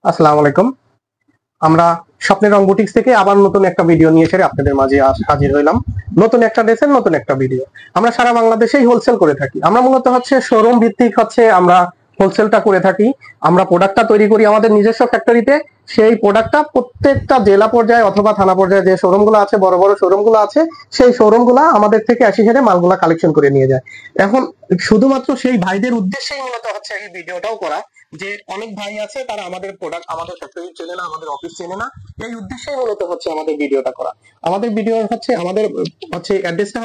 আসসালামু আলাইকুম। আমরা স্বপ্নের রং বুটিক্স থেকে আবার নতুন একটা ভিডিও নিয়ে এসে আপনাদের মাঝে হাজির হইলাম। নতুন একটা ড্রেসের নতুন একটা ভিডিও। আমরা সারা বাংলাদেশেই হোলসেল করে থাকি। আমরা মূলত শোরুম ভিত্তিক আমরা হোলসেলটা করে থাকি। আমরা প্রোডাক্টটা তৈরি করি আমাদের নিজস্ব ফ্যাক্টরিতে। সেই প্রোডাক্টটা প্রত্যেকটা জেলা পর্যায়ে অথবা থানা পর্যায়ে যে শোরুমগুলো আছে, বড় বড় শোরুমগুলো আছে, সেই শোরুমগুলো আমাদের থেকে আসি হেরে মালগুলা কালেকশন করে নিয়ে যায়। এখন শুধুমাত্র সেই ভাইদের উদ্দেশ্যেই মূলত এই ভিডিওটাও করা, যে অনেক ভাই আছে তারা আমাদের প্রোডাক্ট, আমাদের ফ্যাক্টরি চেনে না, আমাদের অফিস চেনে না। এই উদ্দেশ্যেই মূলত আমাদের ভিডিওটা করা। আমাদের ভিডিও আমাদের অ্যাড্রেসটা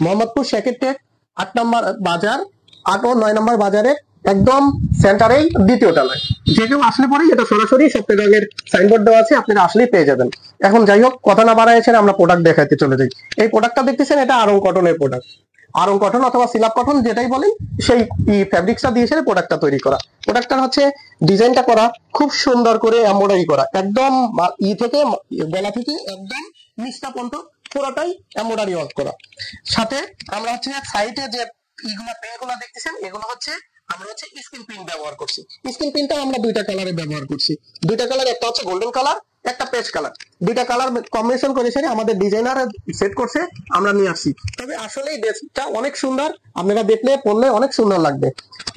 মোহাম্মদপুর সেকেন্ডটেক 8 নম্বর বাজার, 8 ও 9 নম্বর বাজারের একদম সেন্টারেই দ্বিতীয় তলায়। যে কেউ আসলে পরেই এটা সরাসরি স্বপ্নের রঙের সাইনবোর্ড দেওয়া আছে, আপনারা আসলেই পেয়ে যাবেন। এখন যাই হোক, কথা না বাড়ায় আমরা প্রোডাক্ট দেখাইতে চলে যাই। এই প্রোডাক্টটা দেখতেছেন, এটা আরং কটনের প্রোডাক্ট। আরং কটন অথবা সিলাপ কটন যেটাই বলেন, সেই ফ্যাব্রিক্সটা দিয়ে প্রোডাক্টটা তৈরি করা। প্রোডাক্টটা ডিজাইনটা করা খুব সুন্দর করে এমব্রয়ডারি করা, একদম থেকে গলা থেকে একদম নিচটা পর্যন্ত পুরোটাই এমব্রয়ডারি ওয়ার্ক করা। সাথে আমরা সাইডে যে এইগুলা পেনগুলো দেখতেছেন, এগুলো আমরা স্ক্রিন প্রিন্ট ব্যবহার করছি। স্ক্রিন প্রিন্টটা আমরা দুইটা কালারে ব্যবহার করছি। দুইটা কালার, একটা গোল্ডেন কালার, একটা পেস্ট কালার। দুইটা কালার কম্বিনেশন করে আমাদের ডিজাইনার সেট করছে, আমরা নিয়ে আসছি। তবে আসলে এই ড্রেসটা অনেক সুন্দর, আপনারা দেখলে পরলে অনেক সুন্দর লাগবে।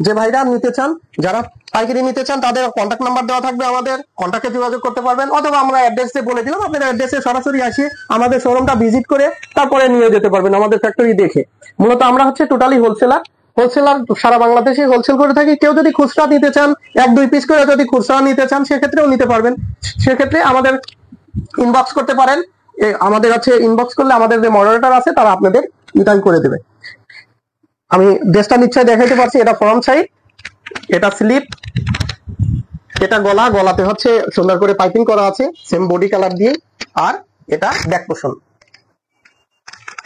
যে ভাইরা নিতে চান, যারা পাইকারি নিতে চান, তাদের কন্ট্যাক্ট নাম্বার দেওয়া থাকবে, আমাদের কন্ট্যাক্টে যোগাযোগ করতে পারবেন। অথবা আমরা অ্যাড্রেসে বলে দিলাম, আপনারা অ্যাড্রেসে সরাসরি আসে আমাদের শোরুমটা ভিজিট করে তারপরে নিয়ে যেতে পারবেন আমাদের ফ্যাক্টরি দেখে। মূলত আমরা টোটালি হোলসেলার সারা বাংলাদেশে হোলসেল করে থাকি। কেউ যদি খুচরা নিতে চান, 1-2 পিস করে যদি খুচরা নিতে চান, সেক্ষেত্রেও নিতে পারবেন। সেক্ষেত্রে আমাদের ইনবক্স করতে পারেন। আমাদের ইনবক্স করলে আমাদের যে মডারেটর আছে তারা আপনাদের রিটার্ন করে দেবে। আমি ড্রেসটা নিশ্চয়ই দেখাইতে পারছি। এটা ফ্রন্ট সাইড, এটা স্লিপ, এটা গলা, গলাতে সুন্দর করে পাইপিং করা আছে সেম বডি কালার দিয়ে। আর এটা ব্যাক পোর্শন,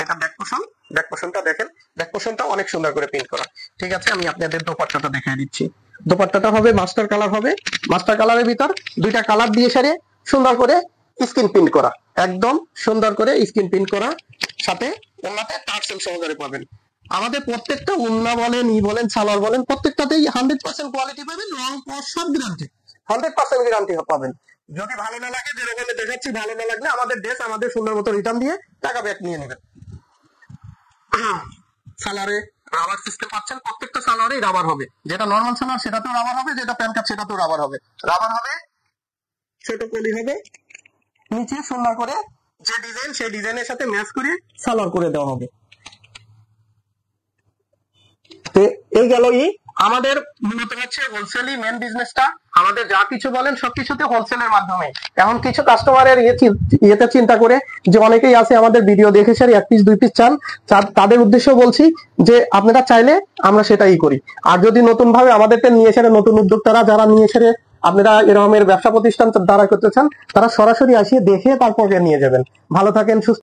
এটা ব্যাক পোর্শন। ব্যাক পোর্শনটা দেখেন, ব্যাক পোর্শনটা অনেক সুন্দর করে প্রিন্ট করা। ঠিক আছে, আমি আপনাদের দোপাট্টাটা দেখাই দিচ্ছি। দোপাট্টাটা হবে মাস্টার কালার, হবে মাস্টার কালারের ভিতর দুইটা কালার দিয়ে সুন্দর করে স্ক্রিন প্রিন্ট করা, একদম সুন্দর করে স্ক্রিন প্রিন্ট করা। সাথে ওনাতে টার্সেল সহকারে পাবেন। আমাদের প্রত্যেকটা উন্না বলেন, বলেন, সালোয়ার বলেন, প্রত্যেকটাতেই 100% কোয়ালিটি পাবেন। রং সব গ্যারান্টি, 100% গ্যারান্টি পাবেন। যদি ভালো না লাগে, যেরকম দেখাচ্ছি, ভালো না লাগলে আমাদের ড্রেস আমাদের সুন্দর মতো রিটার্ন দিয়ে টাকা ব্যাক নিয়ে নেবেন। সালোয়ারে রাবার সিস্টেম পাচ্ছেন, প্রত্যেকটা সালোয়ারেই রাবার হবে। যেটা নরমাল সালোয়ার সেটাতেও রাবার হবে, যেটা প্যান্ট কাট সেটাতেও রাবার হবে। রাবার হবে, ছোট কলি হবে, নিচে সুন্দর করে যে ডিজাইন, সেই ডিজাইনের সাথে ম্যাচ করে সালোয়ার করে দেওয়া হবে। এই গেল আমাদের মূলত হোলসেলই মেন বিজনেসটা। আমাদের যা কিছু বলেন সবকিছুতে হোলসেলের মাধ্যমে। এখন কিছু কাস্টমারের ইয়েতে চিন্তা করে, যে অনেকেই আছে আমাদের ভিডিও দেখে 1 পিস 2 পিস চান, তাদের উদ্দেশ্য বলছি যে আপনারা চাইলে আমরা সেটাই করি। আর যদি নতুন ভাবে আমাদেরকে নিয়ে এসে, নতুন উদ্যোক্তারা যারা নিয়ে এসে আপনারা এরকমের ব্যবসা প্রতিষ্ঠান দ্বারা করতে চান, তারা সরাসরি আসিয়ে দেখে তারপরে নিয়ে যাবেন। ভালো থাকেন, সুস্থ